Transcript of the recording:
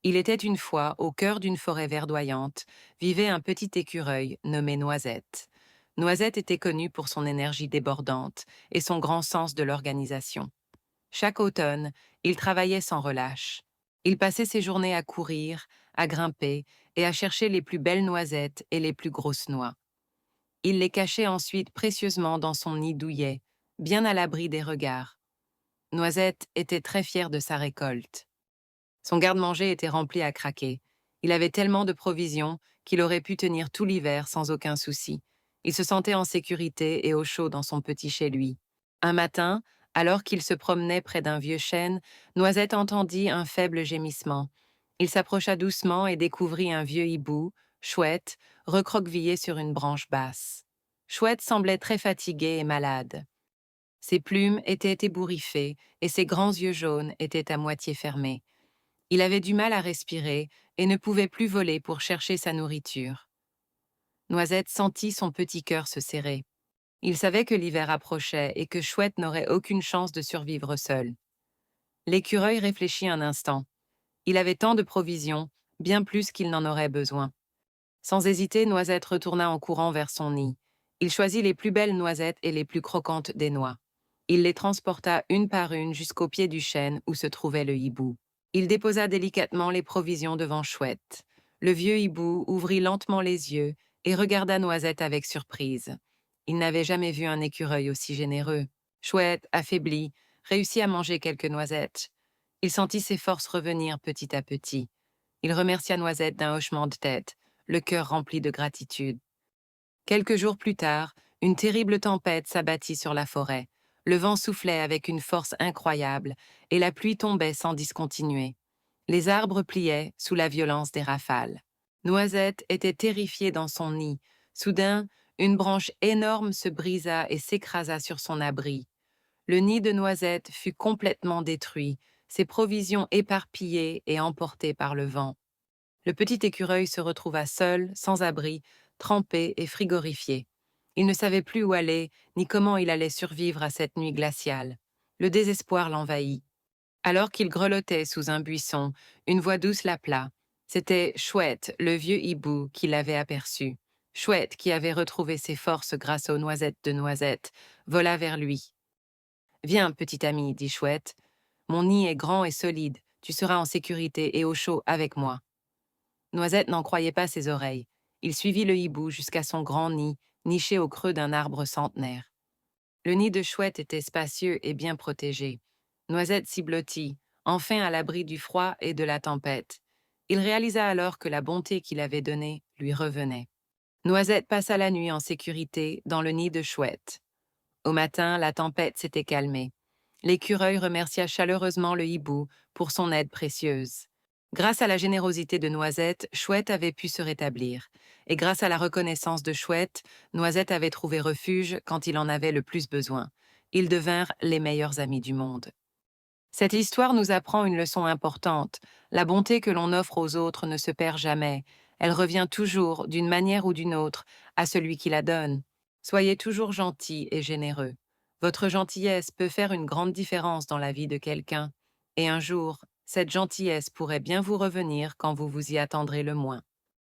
Il était une fois, au cœur d'une forêt verdoyante, vivait un petit écureuil nommé Noisette. Noisette était connu pour son énergie débordante et son grand sens de l'organisation. Chaque automne, il travaillait sans relâche. Il passait ses journées à courir, à grimper et à chercher les plus belles noisettes et les plus grosses noix. Il les cachait ensuite précieusement dans son nid douillet, bien à l'abri des regards. Noisette était très fier de sa récolte. Son garde-manger était rempli à craquer. Il avait tellement de provisions qu'il aurait pu tenir tout l'hiver sans aucun souci. Il se sentait en sécurité et au chaud dans son petit chez-lui. Un matin, alors qu'il se promenait près d'un vieux chêne, Noisette entendit un faible gémissement. Il s'approcha doucement et découvrit un vieux hibou, Chouette, recroquevillé sur une branche basse. Chouette semblait très fatigué et malade. Ses plumes étaient ébouriffées et ses grands yeux jaunes étaient à moitié fermés. Il avait du mal à respirer et ne pouvait plus voler pour chercher sa nourriture. Noisette sentit son petit cœur se serrer. Il savait que l'hiver approchait et que Chouette n'aurait aucune chance de survivre seul. L'écureuil réfléchit un instant. Il avait tant de provisions, bien plus qu'il n'en aurait besoin. Sans hésiter, Noisette retourna en courant vers son nid. Il choisit les plus belles noisettes et les plus croquantes des noix. Il les transporta une par une jusqu'au pied du chêne où se trouvait le hibou. Il déposa délicatement les provisions devant Chouette. Le vieux hibou ouvrit lentement les yeux et regarda Noisette avec surprise. Il n'avait jamais vu un écureuil aussi généreux. Chouette, affaibli, réussit à manger quelques noisettes. Il sentit ses forces revenir petit à petit. Il remercia Noisette d'un hochement de tête, le cœur rempli de gratitude. Quelques jours plus tard, une terrible tempête s'abattit sur la forêt. Le vent soufflait avec une force incroyable et la pluie tombait sans discontinuer. Les arbres pliaient sous la violence des rafales. Noisette était terrifiée dans son nid. Soudain, une branche énorme se brisa et s'écrasa sur son abri. Le nid de Noisette fut complètement détruit, ses provisions éparpillées et emportées par le vent. Le petit écureuil se retrouva seul, sans abri, trempé et frigorifié. Il ne savait plus où aller, ni comment il allait survivre à cette nuit glaciale. Le désespoir l'envahit. Alors qu'il grelottait sous un buisson, une voix douce l'appela. C'était Chouette, le vieux hibou, qui l'avait aperçu. Chouette, qui avait retrouvé ses forces grâce aux noisettes de Noisette, vola vers lui. « Viens, petit ami, dit Chouette. Mon nid est grand et solide. Tu seras en sécurité et au chaud avec moi. Noisette n'en croyait pas ses oreilles. Il suivit le hibou jusqu'à son grand nid, niché au creux d'un arbre centenaire. Le nid de Chouette était spacieux et bien protégé. Noisette s'y blottit, enfin à l'abri du froid et de la tempête. Il réalisa alors que la bonté qu'il avait donnée lui revenait. Noisette passa la nuit en sécurité dans le nid de Chouette. Au matin, la tempête s'était calmée. L'écureuil remercia chaleureusement le hibou pour son aide précieuse. Grâce à la générosité de Noisette, Chouette avait pu se rétablir. Et grâce à la reconnaissance de Chouette, Noisette avait trouvé refuge quand il en avait le plus besoin. Ils devinrent les meilleurs amis du monde. Cette histoire nous apprend une leçon importante. La bonté que l'on offre aux autres ne se perd jamais. Elle revient toujours, d'une manière ou d'une autre, à celui qui la donne. Soyez toujours gentil et généreux. Votre gentillesse peut faire une grande différence dans la vie de quelqu'un. Et un jour, cette gentillesse pourrait bien vous revenir quand vous vous y attendrez le moins.